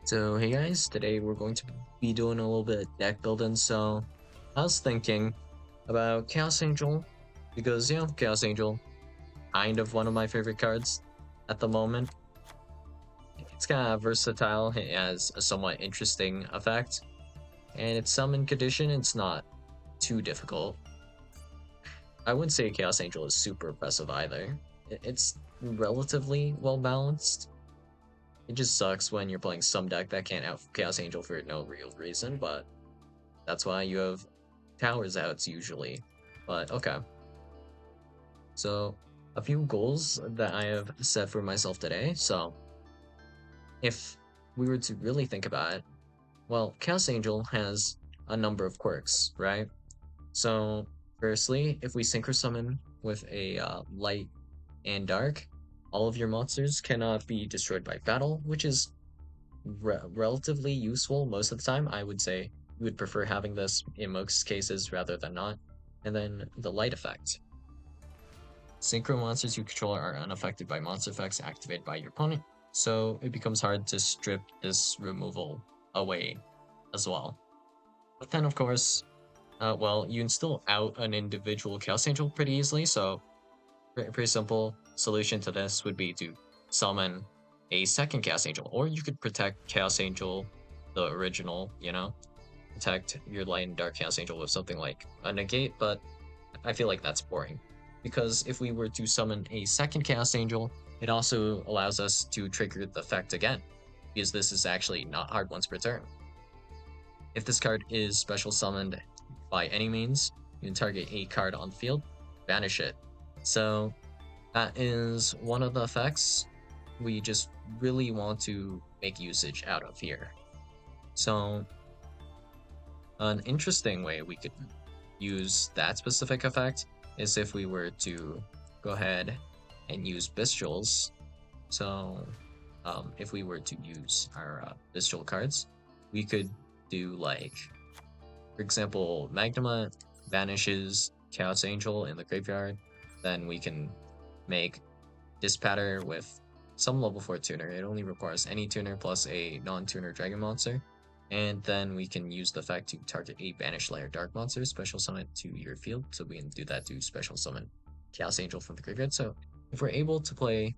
So hey guys, today we're going to be doing a little bit of deck building. So I was thinking about Chaos Angel because Chaos Angel kind of one of my favorite cards at the moment. It's kind of versatile. It has a somewhat interesting effect, and its summon condition. It's not too difficult. I wouldn't say Chaos Angel is super impressive either. It's relatively well balanced. It just sucks when you're playing some deck that can't out Chaos Angel for no real reason, but that's why you have towers outs usually. But okay. So a few goals that I have set for myself today. So if we were to really think about it, well, Chaos Angel has a number of quirks, right? So firstly, if we synchro summon with a light and dark, all of your monsters cannot be destroyed by battle, which is relatively useful most of the time. I would say you would prefer having this in most cases rather than not. And then the light effect. Synchro monsters you control are unaffected by monster effects activated by your opponent, so it becomes hard to strip this removal away as well. But then, of course, well, you can still out an individual Chaos Angel pretty easily, so pretty simple solution to this would be to summon a second Chaos Angel, or you could protect Chaos Angel, the original, protect your light and dark Chaos Angel with something like a negate, but I feel like that's boring. Because if we were to summon a second Chaos Angel, it also allows us to trigger the effect again, because this is actually not hard once per turn. If this card is special summoned by any means, you can target a card on the field, banish it. So that is one of the effects we just really want to make usage out of here. So an interesting way we could use that specific effect is if we were to go ahead and use Bestials. So if we were to use our Bestial cards, we could do like, for example, Magnuma banishes Chaos Angel in the graveyard, then we can make Dispatter with some level 4 tuner. It only requires any tuner plus a non-tuner dragon monster. And then we can use the effect to target a Banished Layer Dark monster, special summon to your field. So we can do that to special summon Chaos Angel from the graveyard. So if we're able to play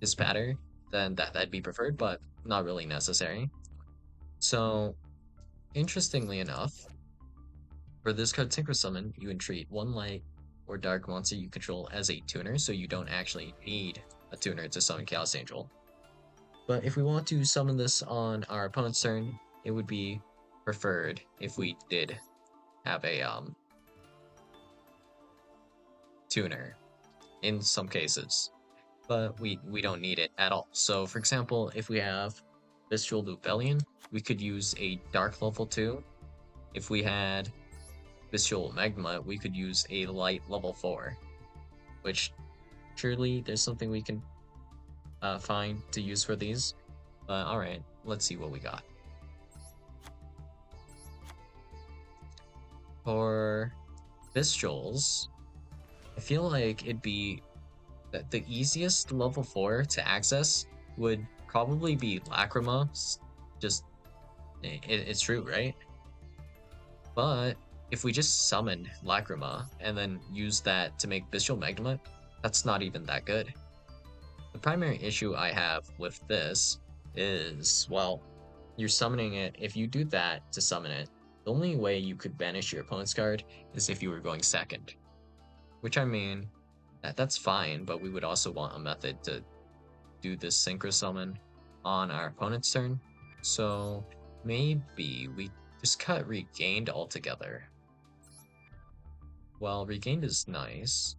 Dispatter, then that'd be preferred, but not really necessary. So interestingly enough, for this card Synchro Summon, you can treat one light or dark monster you control as a tuner, so you don't actually need a tuner to summon Chaos Angel. But if we want to summon this on our opponent's turn, it would be preferred if we did have a tuner in some cases. But we don't need it at all. So for example, if we have Visceral Rebellion, we could use a Dark level 2. If we had Visceral Magma, we could use a Light level 4. Which surely there's something we can find to use for these. But alright, let's see what we got. For Viscerals, I feel like it'd be that the easiest level 4 to access would probably be Lacrima. Just, it's true, right? But if we just summoned Lacrima and then use that to make Bestial Magma, that's not even that good. The primary issue I have with this is, well, you're summoning it. If you do that to summon it, the only way you could banish your opponent's card is if you were going second. Which I mean, that's fine, but we would also want a method to do this Synchro Summon on our opponent's turn. So maybe we just cut Regained altogether. Well, Regained is nice,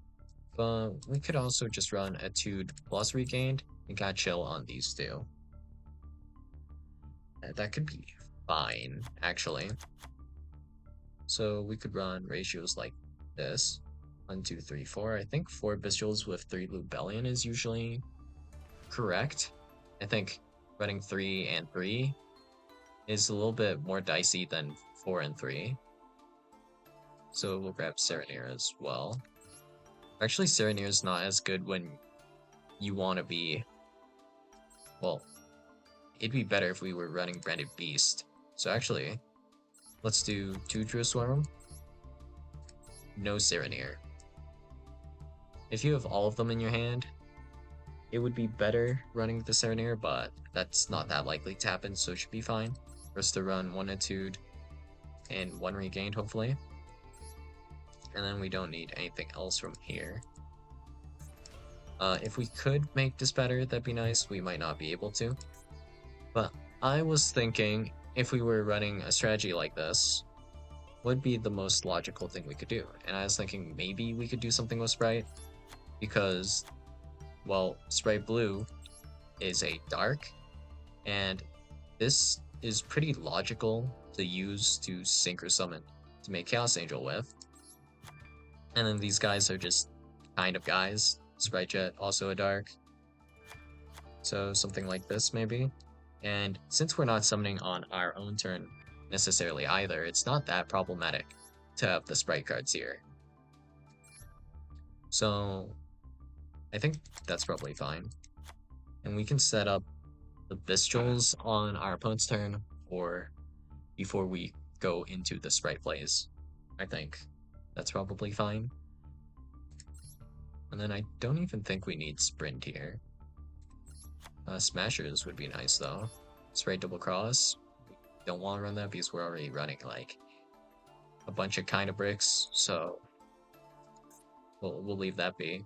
but we could also just run Etude plus Regained and got chill on these two. That could be fine, actually. So we could run ratios like this. 1, 2, 3, 4. I think 4 Bestials with 3 Lubellion is usually correct. I think running 3 and 3 is a little bit more dicey than 4 and 3. So we'll grab Serenir as well. Actually, Serenir is not as good when you want to be... Well, it'd be better if we were running Branded Beast. So actually, let's do 2 Drew Swarm, no Serenir. If you have all of them in your hand, it would be better running the Serenir, but that's not that likely to happen, so it should be fine. For us to run 1 Etude and 1 Regained, hopefully. And then we don't need anything else from here. If we could make this better, that'd be nice. We might not be able to. But I was thinking, if we were running a strategy like this, would be the most logical thing we could do. And I was thinking maybe we could do something with Sprite, because, well, Sprite Blue is a dark, and this is pretty logical to use to Synchro Summon to make Chaos Angel with. And then these guys are just kind of guys. Sprite Jet, also a dark. So something like this, maybe. And since we're not summoning on our own turn necessarily either, it's not that problematic to have the Sprite cards here. So I think that's probably fine. And we can set up the Bistils on our opponent's turn, or before we go into the Sprite plays. I think that's probably fine. And then I don't even think we need Sprint here. Smashers would be nice though. Sprite Double Cross. We don't want to run that because we're already running like a bunch of kind of bricks, so we'll leave that be.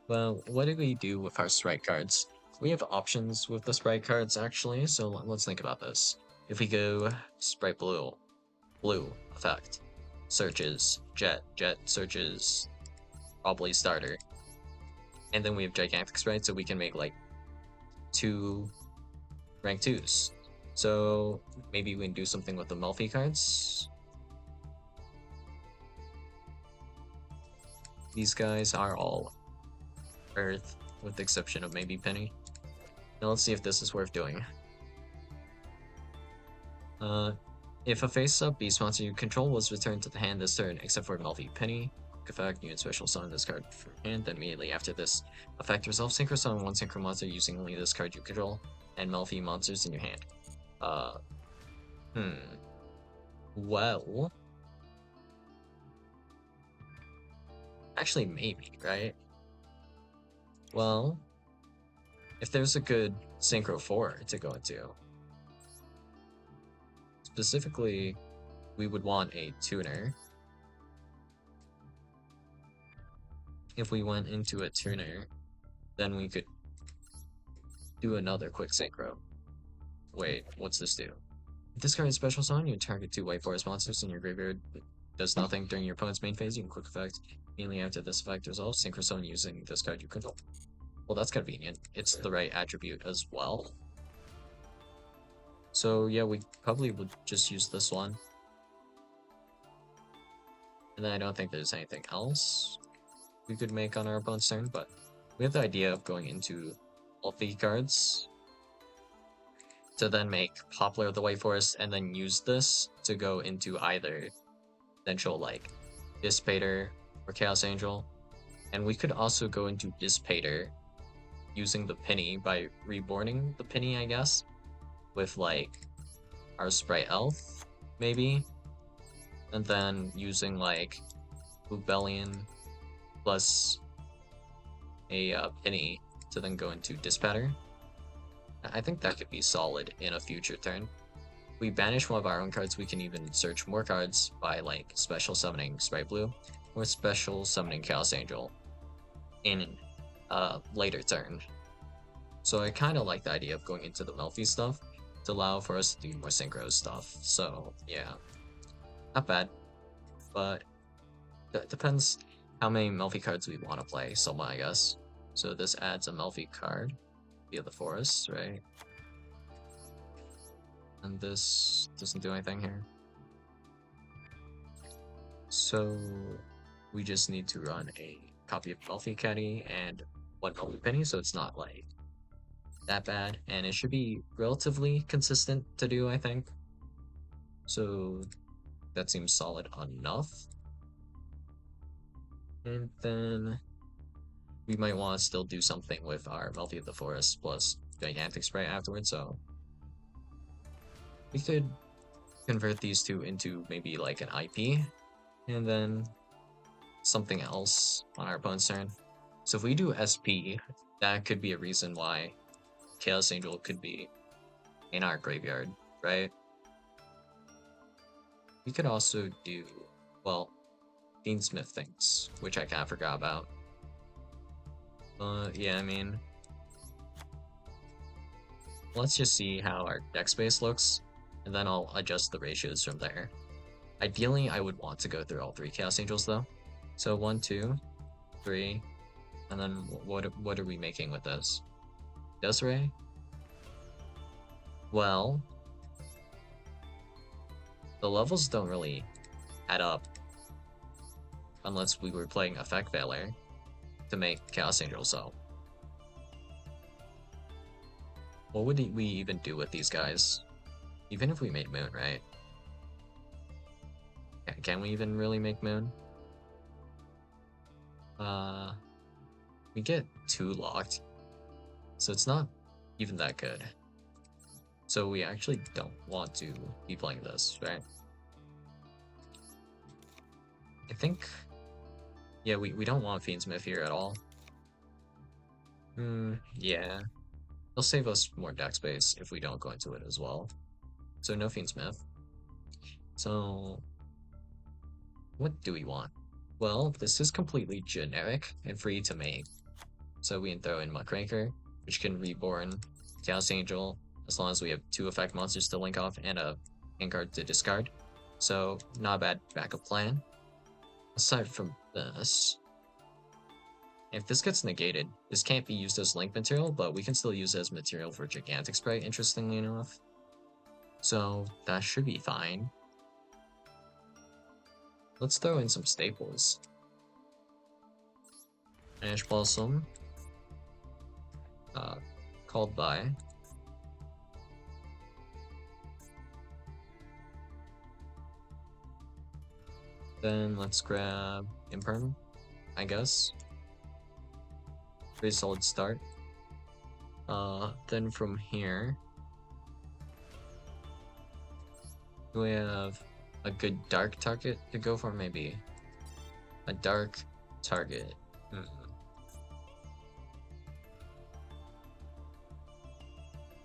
Well, what do we do with our Sprite cards? We have options with the Sprite cards actually, so let's think about this. If we go Sprite Blue, Blue effect, searches Jet, Jet searches probably starter, and then we have Gigantic Sprite, so we can make like 2 rank 2s. So maybe we can do something with the Melfi cards. These guys are all Earth, with the exception of maybe Penny. Now let's see if this is worth doing. If a face-up beast monster you control was returned to the hand this turn, except for Melfi Penny, quick effect, you can special summon this card from hand, then immediately after this effect resolve, synchro summon 1 synchro monster using only this card you control, and Melfi monsters in your hand. Well... Actually, maybe, right? Well, if there's a good Synchro 4 to go into, specifically, we would want a tuner. If we went into a tuner, then we could do another quick Synchro. Wait, what's this do? If this card is special summon, you target 2 white forest monsters in your graveyard. It does nothing during your opponent's main phase. You can quick effect. Immediately after this effect resolves, synchro summon using this card you control. Well, that's convenient. It's the right attribute as well. So yeah, we probably would just use this one. And then I don't think there's anything else we could make on our opponent's turn, but we have the idea of going into multi cards to then make Poplar of the White Forest and then use this to go into either potential like Dissipator or Chaos Angel. And we could also go into Dissipator using the Penny by reborning the Penny, I guess, with like our Sprite Elf, maybe, and then using like Bubellion plus a Penny to then go into Dissipator. I think that could be solid in a future turn. If we banish one of our own cards, we can even search more cards by like special summoning Sprite Blue or special summoning Chaos Angel in a later turn. So I kind of like the idea of going into the Melfi stuff to allow for us to do more synchro stuff. So yeah, not bad, but it depends how many Melfi cards we want to play somewhat, I guess. So this adds a Melfi card via the forest, right? And this doesn't do anything here. So we just need to run a copy of Melfi Caddy and 1 Melfi Penny, so it's not like that bad, and it should be relatively consistent to do, I think. So that seems solid enough. And then we might want to still do something with our Melfi of the Forest plus gigantic sprite afterwards, so we could convert these two into maybe like an IP, and then something else on our opponent's turn. So if we do SP, that could be a reason why Chaos Angel could be in our graveyard, right? We could also do, well, Fiendsmith things, which I kind of forgot about. Yeah, I mean, let's just see how our deck space looks, and then I'll adjust the ratios from there. Ideally, I would want to go through all 3 Chaos Angels, though. So 1, 2, 3, and then what are we making with this? Desiree? Well, the levels don't really add up unless we were playing Effect Veiler to make Chaos Angel, so what would we even do with these guys? Even if we made Moon, right? Can we even really make Moon? We get 2 locked, so it's not even that good. So we actually don't want to be playing this, right? I think, yeah, we don't want Fiendsmith here at all. Yeah. It'll save us more deck space if we don't go into it as well. So no Fiendsmith. So what do we want? Well, this is completely generic and free to make. So we can throw in Muckraker, which can reborn Chaos Angel, as long as we have 2 effect monsters to link off and a hand card to discard. So not a bad backup plan. Aside from this, if this gets negated, this can't be used as link material, but we can still use it as material for Gigantic Sprite, interestingly enough. So that should be fine. Let's throw in some staples. Ash Blossom. Called by. Then let's grab Imperm, I guess. Pretty solid start. Then from here, do we have a good dark target to go for? Maybe a dark target.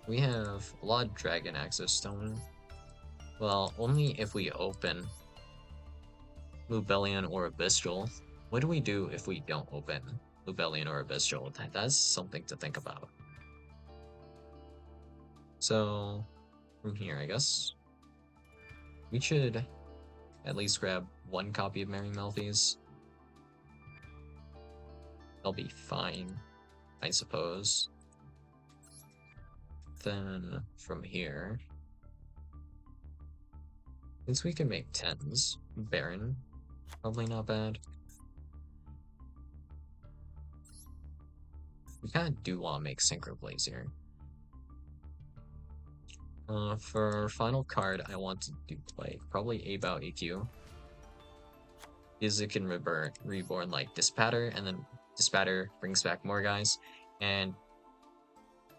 We have a lot of Dragon Access Stone. Well, only if we open Lubellion or Abyssal. What do we do if we don't open Lubellion or Abyssal? That's something to think about. So, from here, I guess, we should at least grab 1 copy of Merry Melfies. They'll be fine, I suppose. Then, from here, since we can make 10s, Baron, probably not bad. We kind of do want to make Synchro Blaze here. For our final card, I want to do play probably Abao AQ. Because it can reborn like Dispatter, and then Dispatter brings back more guys, and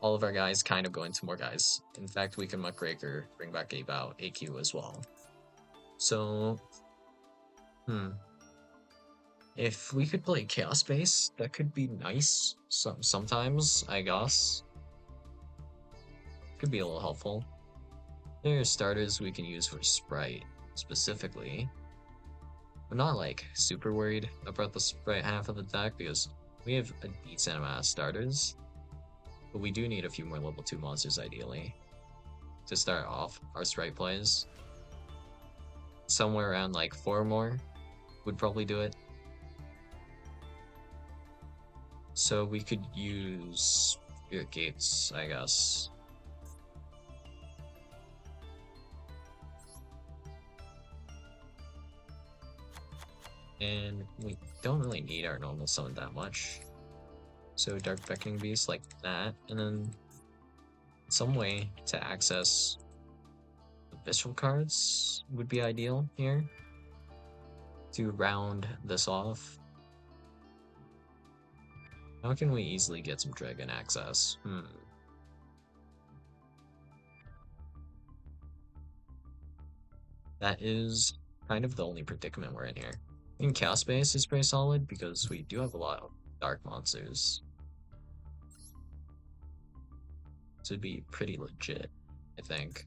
all of our guys kind of go into more guys. In fact, we can Muckraker bring back Abao AQ as well. So, if we could play Chaos Base, that could be nice. Sometimes, I guess. Could be a little helpful. There are starters we can use for Sprite, specifically. I'm not like super worried about the Sprite half of the deck because we have a decent amount of starters. But we do need a few more level 2 monsters ideally to start off our Sprite plays. Somewhere around like 4 more would probably do it. So we could use Spirit Gates, I guess. And we don't really need our normal summon that much. So Dark Beckoning Beast like that, and then some way to access the Visceral cards would be ideal here to round this off. How can we easily get some Dragon access? that is kind of the only predicament we're in here. In Chaos Base is pretty solid because we do have a lot of dark monsters. So it'd be pretty legit, I think.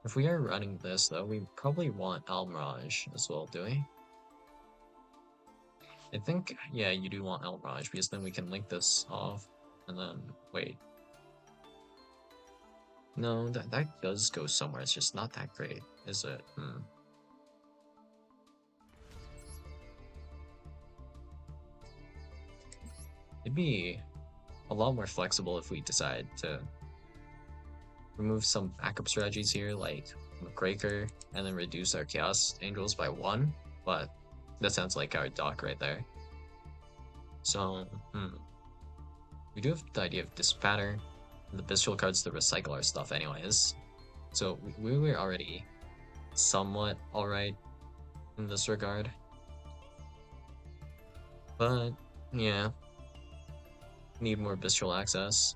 If we are running this though, we probably want Almirage as well, do we? I think, yeah, you do want Almirage because then we can link this off and then, wait. No, that does go somewhere, it's just not that great, is it? It'd be a lot more flexible if we decide to remove some backup strategies here, like McGraker, and then reduce our Chaos Angels by 1, but that sounds like our dock right there. So, we do have the idea of Dispatter, and the Bestial cards to recycle our stuff anyways. So we were already somewhat alright in this regard. But, yeah. Need more Bestial access.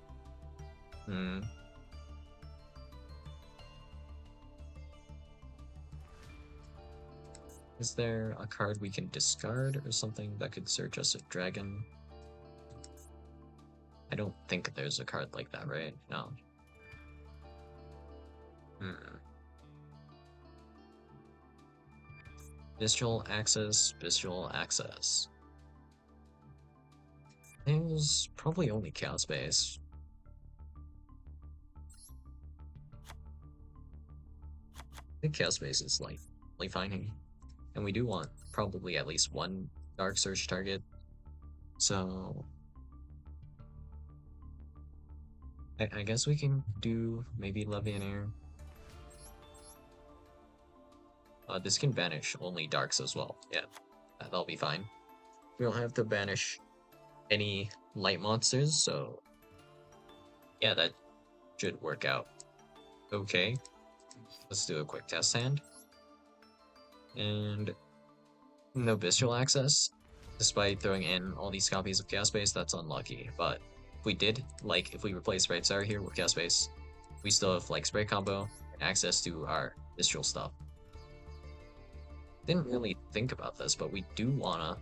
Is there a card we can discard or something that could search us a dragon? I don't think there's a card like that, right? No. Bestial access, Bestial access. There's probably only Chaos Base. I think Chaos Base is like finding. And we do want probably at least one Dark Search target. So I guess we can do maybe Levianair. This can banish only Darks as well. Yeah, that'll be fine. We don't have to banish any light monsters, so yeah, that should work out. Okay, let's do a quick test hand. And no Bestial access. Despite throwing in all these copies of Chaos Base, that's unlucky. But if we did, like if we replace Bright Star here with Chaos Base, we still have like Spray Combo and access to our Bestial stuff. Didn't really think about this, but we do wanna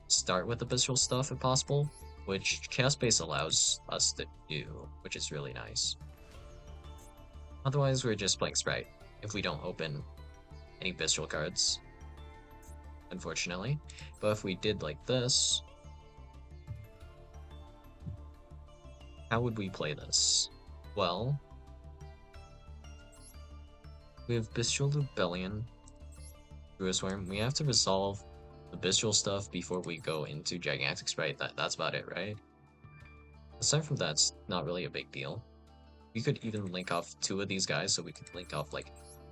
start with the Bestial stuff if possible, which Chaos Base allows us to do, which is really nice. Otherwise, we're just playing Sprite if we don't open any Bestial cards, unfortunately. But if we did like this, how would we play this? Well, we have Bestial Lubellion, Swarm. We have to resolve the Bestial stuff before we go into Gigantic Sprite. That's about it, right? Aside from that, it's not really a big deal. We could even link off 2 of these guys, so we could link off like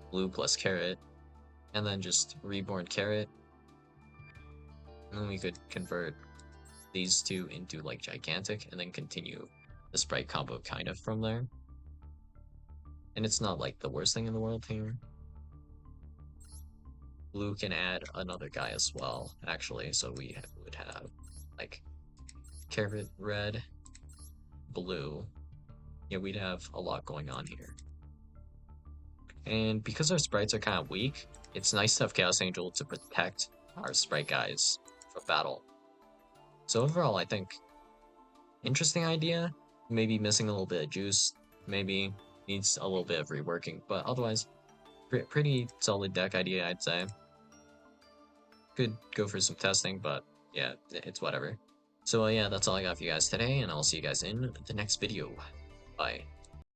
Blue plus Carrot, and then just Reborn Carrot. And then we could convert these 2 into like Gigantic, and then continue the Sprite combo kind of from there. And it's not like the worst thing in the world here. Blue can add another guy as well, actually, so we would have like Carrot, Red, Blue. Yeah, we'd have a lot going on here. And because our sprites are kind of weak, it's nice to have Chaos Angel to protect our sprite guys from battle. So overall, I think interesting idea, maybe missing a little bit of juice, maybe needs a little bit of reworking, but otherwise, pretty solid deck idea, I'd say. Could go for some testing, but yeah, it's whatever. So yeah, that's all I got for you guys today, and I'll see you guys in the next video. Bye.